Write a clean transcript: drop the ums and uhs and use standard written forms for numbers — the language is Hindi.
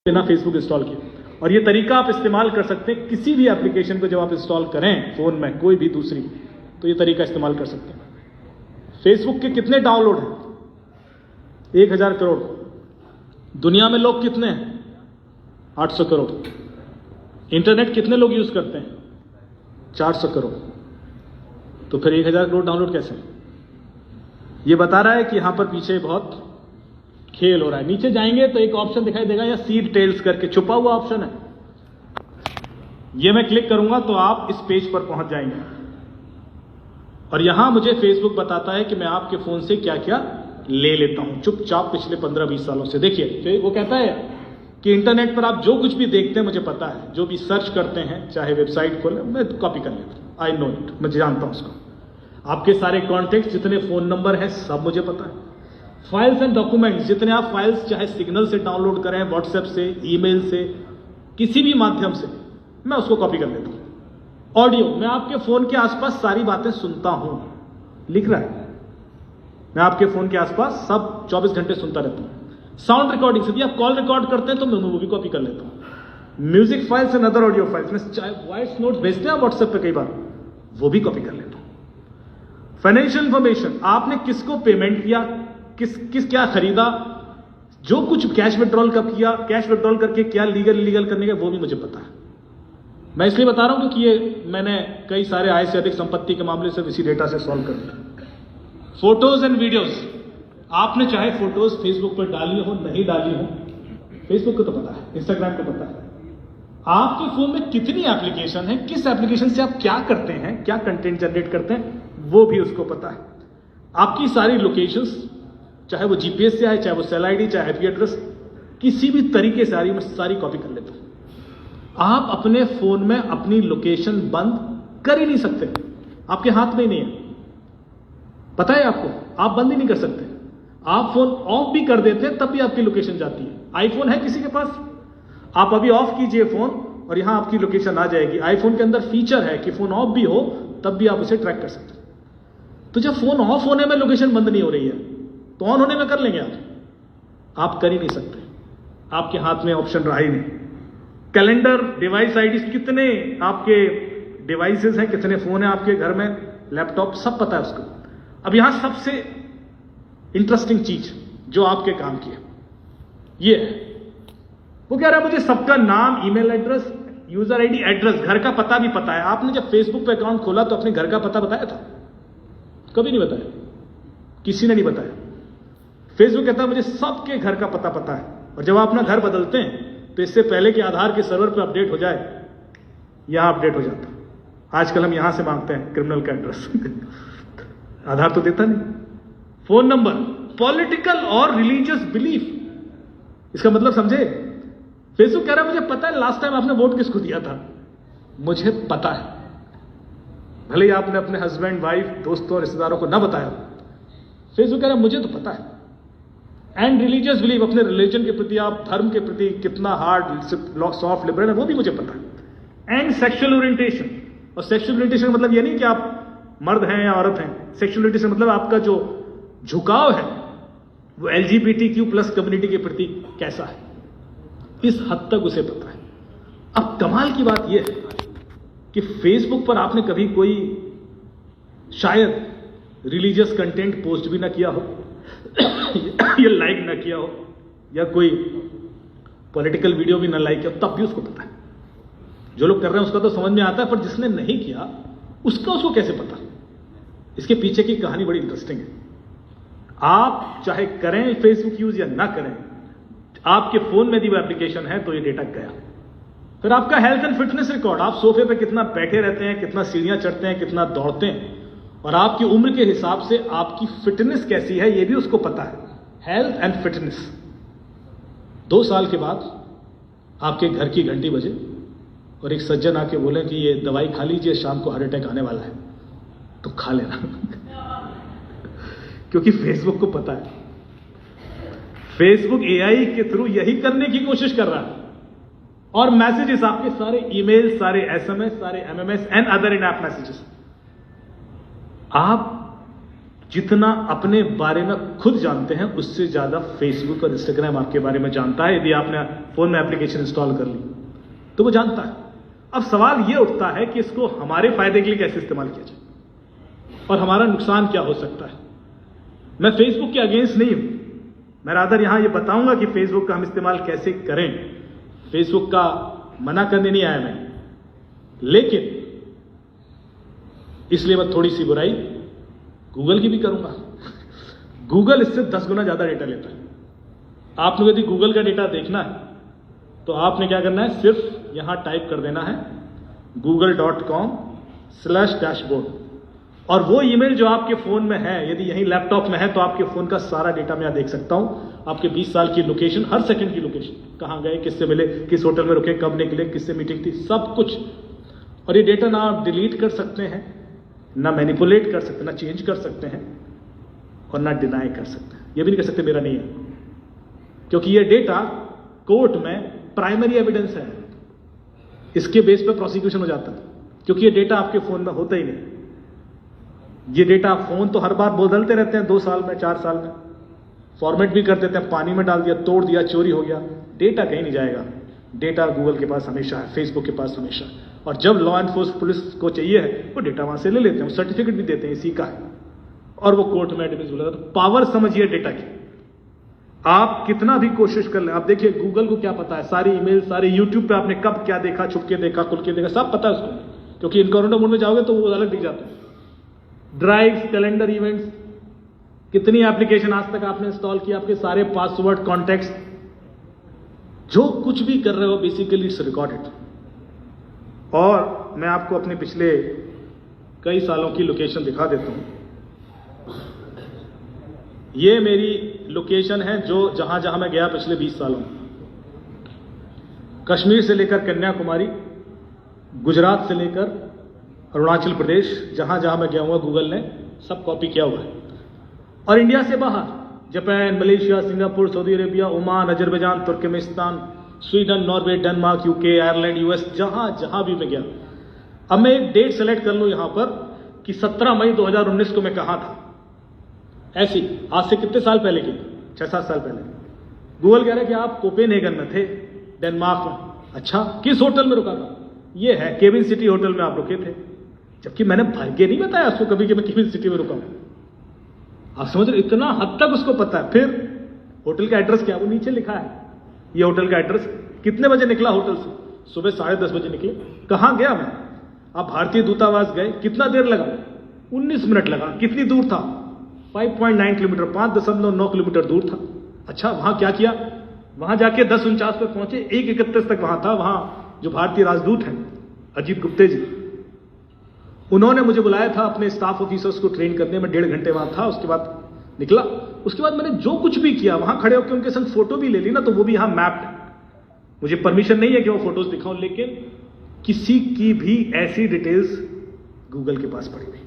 बिना फेसबुक इंस्टॉल किए। और ये तरीका आप इस्तेमाल कर सकते हैं किसी भी एप्लीकेशन को जब आप इंस्टॉल करें फोन में, कोई भी दूसरी, तो ये तरीका इस्तेमाल कर सकते हैं। फेसबुक के कितने डाउनलोड हैं? 1000 करोड़। दुनिया में लोग कितने हैं? 800 करोड़। इंटरनेट कितने लोग यूज करते हैं? 400 करोड़। तो फिर 1000 करोड़ डाउनलोड कैसे? ये बता रहा है कि यहां पर पीछे बहुत खेल हो रहा है। नीचे जाएंगे तो एक ऑप्शन दिखाई देगा या सीड टेल्स करके छुपा हुआ ऑप्शन है, ये मैं क्लिक करूंगा तो आप इस पेज पर पहुंच जाएंगे और यहां मुझे फेसबुक बताता है कि मैं आपके फोन से क्या क्या ले लेता हूं चुपचाप पिछले 15-20 सालों से। देखिए वो कहता है कि इंटरनेट पर आप जो कुछ भी देखते हैं मुझे पता है, जो भी सर्च करते हैं चाहे वेबसाइट खोले मैं कॉपी कर लेता हूं। आई नो इट, मैं जानता हूं उसको। आपके सारे कॉन्टेक्ट, जितने फोन नंबर हैं सब मुझे पता है। फाइल्स एंड डॉक्यूमेंट्स, जितने आप फाइल्स चाहे सिग्नल से डाउनलोड करें, व्हाट्सएप से, ईमेल से, किसी भी माध्यम से, मैं उसको कॉपी कर लेता हूं। ऑडियो, मैं आपके फोन के आसपास सारी बातें सुनता हूं, लिख रहा है, मैं आपके फोन के आसपास सब 24 घंटे सुनता रहता हूं। साउंड रिकॉर्डिंग, यदि आप कॉल रिकॉर्ड करते हैं तो मैं वो भी कॉपी कर लेता हूं। Music files and other audio files, मैं चाहे वॉइस नोट्स भेजते हैं व्हाट्सएप पे कई बार, वो भी कॉपी कर लेता हूं। फाइनेंशियल इंफॉर्मेशन, आपने किसको पेमेंट किया, किस क्या खरीदा, जो कुछ कैश विड्रॉल कब किया, कैश विड्रॉल करके क्या लीगल इलीगल करने का, वो भी मुझे पता है। मैं इसलिए बता रहा हूं क्योंकि ये मैंने कई सारे आय से अधिक संपत्ति के मामले से इसी डेटा से सॉल्व कर दिया। फोटोज एंड वीडियोस, आपने चाहे फोटोज फेसबुक पर डाली हो नहीं डाली हो, फेसबुक को तो पता है, इंस्टाग्राम को पता है। आपके फोन में कितनी एप्लीकेशन है, किस एप्लीकेशन से आप क्या करते हैं, क्या कंटेंट जनरेट करते हैं, वो भी उसको पता है। आपकी सारी लोकेशंस, चाहे वो जीपीएस से आए, चाहे वो सेल आईडी, चाहे आईपी एड्रेस, किसी भी तरीके से आ रही है, मैं सारी कॉपी कर लेता हूं। आप अपने फोन में अपनी लोकेशन बंद कर ही नहीं सकते, आपके हाथ में ही नहीं है, पता है आपको, आप बंद ही नहीं कर सकते। आप फोन ऑफ भी कर देते हैं तब भी आपकी लोकेशन जाती है। आईफोन है किसी के पास? आप अभी ऑफ कीजिए फोन और यहां आपकी लोकेशन आ जाएगी। आईफोन के अंदर फीचर है कि फोन ऑफ भी हो तब भी आप उसे ट्रैक कर सकते हैं। तो जब फोन ऑफ होने में लोकेशन बंद नहीं हो रही है तो ऑन होने में कर लेंगे आप कर ही नहीं सकते, आपके हाथ में ऑप्शन रहा ही नहीं। कैलेंडर, डिवाइस आईडी, कितने आपके डिवाइसेस हैं, कितने फोन हैं आपके घर में, लैपटॉप, सब पता है उसको। अब यहां सबसे इंटरेस्टिंग चीज जो आपके काम की है ये है, वो कह रहा है मुझे सबका नाम, email address, user ID, address, घर का पता भी पता है। आपने जब फेसबुक पे अकाउंट खोला तो अपने घर का पता बताया था? कभी नहीं बताया, किसी ने नहीं बताया। फेसबुक कहता है मुझे सबके घर का पता है। और जब आप अपना घर बदलते हैं तो इससे पहले कि आधार के सर्वर पे अपडेट हो जाए, यहां अपडेट हो जाता है। आजकल हम यहां से मांगते हैं क्रिमिनल का एड्रेस आधार तो देता नहीं। फोन नंबर, पॉलिटिकल और रिलीजियस बिलीफ, इसका मतलब समझे? फेसबुक कह रहा है मुझे पता है लास्ट टाइम आपने वोट किसको दिया था, मुझे पता है। भले ही आपने अपने हस्बैंड, वाइफ, दोस्तों, रिश्तेदारों को ना बताया, फेसबुक कह रहा है मुझे तो पता है। एंड रिलीजियस बिलीफ, अपने रिलीजन के प्रति, आप धर्म के प्रति कितना हार्ड, सॉफ्ट, लिबरल है, वो भी मुझे पता है। एंड सेक्सुअल ओरिएंटेशन, और सेक्सुअल ओरिएंटेशन का मतलब ये नहीं कि आप मर्द हैं या औरत हैं। सेक्सुअल ओरिएंटेशन मतलब आपका जो झुकाव है वो LGBTQ+ कम्युनिटी के प्रति कैसा है, इस हद तक उसे पता है। अब कमाल की बात यह है कि फेसबुक पर आपने कभी कोई शायद रिलीजियस कंटेंट पोस्ट भी ना किया हो या लाइक ना किया हो, या कोई पॉलिटिकल वीडियो भी ना लाइक किया हो, तब भी उसको पता है। जो लोग कर रहे हैं उसका तो समझ में आता है, पर जिसने नहीं किया उसको कैसे पता? इसके पीछे की कहानी बड़ी इंटरेस्टिंग है। आप चाहे करें फेसबुक यूज या ना करें, आपके फोन में यदि वो एप्लीकेशन है तो ये डेटा गया। फिर आपका हेल्थ एंड फिटनेस रिकॉर्ड, आप सोफे पे कितना बैठे रहते हैं, कितना सीढ़ियां चढ़ते हैं, कितना दौड़ते हैं, और आपकी उम्र के हिसाब से आपकी फिटनेस कैसी है ये भी उसको पता है। Health and fitness. 2 साल के बाद आपके घर की घंटी बजे और एक सज्जन आके बोले कि ये दवाई खा लीजिए, शाम को हार्ट अटैक आने वाला है, तो खा लेना क्योंकि फेसबुक को पता है। फेसबुक AI के थ्रू यही करने की कोशिश कर रहा है। और मैसेजेस, आपके सारे ईमेल, सारे SMS, सारे MMS and other in app messages, आप जितना अपने बारे में खुद जानते हैं उससे ज्यादा फेसबुक और इंस्टाग्राम आपके बारे में जानता है। यदि आपने फोन में एप्लीकेशन इंस्टॉल कर ली तो वो जानता है। अब सवाल ये उठता है कि इसको हमारे फायदे के लिए कैसे इस्तेमाल किया जाए और हमारा नुकसान क्या हो सकता है। मैं फेसबुक के अगेंस्ट नहीं हूं, मैं रादर यहां ये बताऊंगा कि फेसबुक का हम इस्तेमाल कैसे करें। फेसबुक का मना करने नहीं आया मैं, लेकिन इसलिए मैं थोड़ी सी बुराई गूगल की भी करूंगा। गूगल इससे 10 गुना ज्यादा डेटा लेता है। आप लोग यदि गूगल का डेटा देखना है तो आपने क्या करना है, सिर्फ यहां टाइप कर देना है google.com/dashboard और वो ईमेल जो आपके फोन में है, यदि यही लैपटॉप में है तो आपके फोन का सारा डेटा मैं यहां देख सकता हूं। आपके 20 साल की लोकेशन, हर सेकंड की लोकेशन, कहां गए, किससे मिले, किस होटल में रुके, कब निकले, किससे मीटिंग थी, सब कुछ। और ये डेटा ना आप डिलीट कर सकते हैं, ना मैनिपुलेट कर सकते, ना चेंज कर सकते हैं और ना डिनाई कर सकते हैं। ये भी नहीं कर सकते मेरा नहीं है, क्योंकि ये डेटा कोर्ट में प्राइमरी एविडेंस है। इसके बेस पे प्रोसिक्यूशन हो जाता है, क्योंकि ये डेटा आपके फोन में होता ही नहीं। ये डेटा फोन तो हर बार बदलते रहते हैं, 2 साल में, 4 साल में, फॉर्मेट भी कर देते हैं, पानी में डाल दिया, तोड़ दिया, चोरी हो गया, डेटा कहीं नहीं जाएगा। डेटा गूगल के पास हमेशा है, फेसबुक के पास हमेशा है। और जब लॉ एनफोर्समेंट पुलिस को चाहिए है वो डेटा वहां से ले लेते हैं, सर्टिफिकेट भी देते हैं इसी का है, और वो कोर्ट में एविडेंस बोला। तो पावर समझिए डेटा की। आप कितना भी कोशिश कर लें, आप देखिए गूगल को क्या पता है, सारी ईमेल, सारे यूट्यूब पे आपने कब क्या देखा, छुप के देखा, खुल के देखा, सब पता है उसको, क्योंकि इनकॉग्निटो मोड में जाओगे तो वो अलग दिख जाता है। ड्राइव्स, कैलेंडर, इवेंट्स, कितनी एप्लीकेशन आज तक आपने इंस्टॉल किया, आपके सारे पासवर्ड, कॉन्टैक्ट्स, जो कुछ भी कर रहे हो बेसिकली इट्स रिकॉर्डेड। और मैं आपको अपने पिछले कई सालों की लोकेशन दिखा देता हूं। ये मेरी लोकेशन है जो जहां जहां मैं गया पिछले 20 सालों में, कश्मीर से लेकर कन्याकुमारी, गुजरात से लेकर अरुणाचल प्रदेश, जहां जहां मैं गया हुआ गूगल ने सब कॉपी किया हुआ है। और इंडिया से बाहर Japan, Malaysia, Singapore, Saudi Arabia, Oman, Azerbaijan, Turkmenistan, Sweden, Norway, Denmark, UK, Ireland, US, जहां जहां भी मैं गया। अब मैं एक डेट सेलेक्ट कर लूं यहां पर कि 17 मई 2019 को मैं कहां था। ऐसी आज से कितने साल पहले की, 6-7 साल पहले। गूगल कह रहा है कि आप कोपेनहेगन में थे, डेनमार्क में। अच्छा, किस होटल में रुका था? ये है केविन सिटी होटल में आप रुके थे, जबकि मैंने भाग्य नहीं बताया उसको कभी कि मैं केविन सिटी में रुका हूं। आप समझ रहे, इतना हद तक उसको पता है। फिर होटल का एड्रेस क्या, वो नीचे लिखा है, ये होटल का एड्रेस। कितने बजे निकला होटल से? सुबह 10:30 बजे निकले। कहां गया मैं? आप भारतीय दूतावास गए, कितना देर लगा? 19 मिनट लगा। कितनी दूर था? 5.9 किलोमीटर, 5.9 किलोमीटर दूर था। अच्छा, वहां क्या किया? वहां जाके 10:49 पर पहुंचे, 1:31 तक वहां था। वहां जो भारतीय राजदूत हैं अजीत गुप्ते जी, उन्होंने मुझे बुलाया था अपने स्टाफ ऑफिसर्स को ट्रेन करने में। 1.5 घंटे वहां था, उसके बाद निकला। उसके बाद मैंने जो कुछ भी किया, वहां खड़े होकर उनके संग फोटो भी ले ली ना, तो वो भी यहां मैप्ड है। मुझे परमिशन नहीं है कि वो फोटोज दिखाऊं, लेकिन किसी की भी ऐसी डिटेल्स गूगल के पास पड़ी हुई।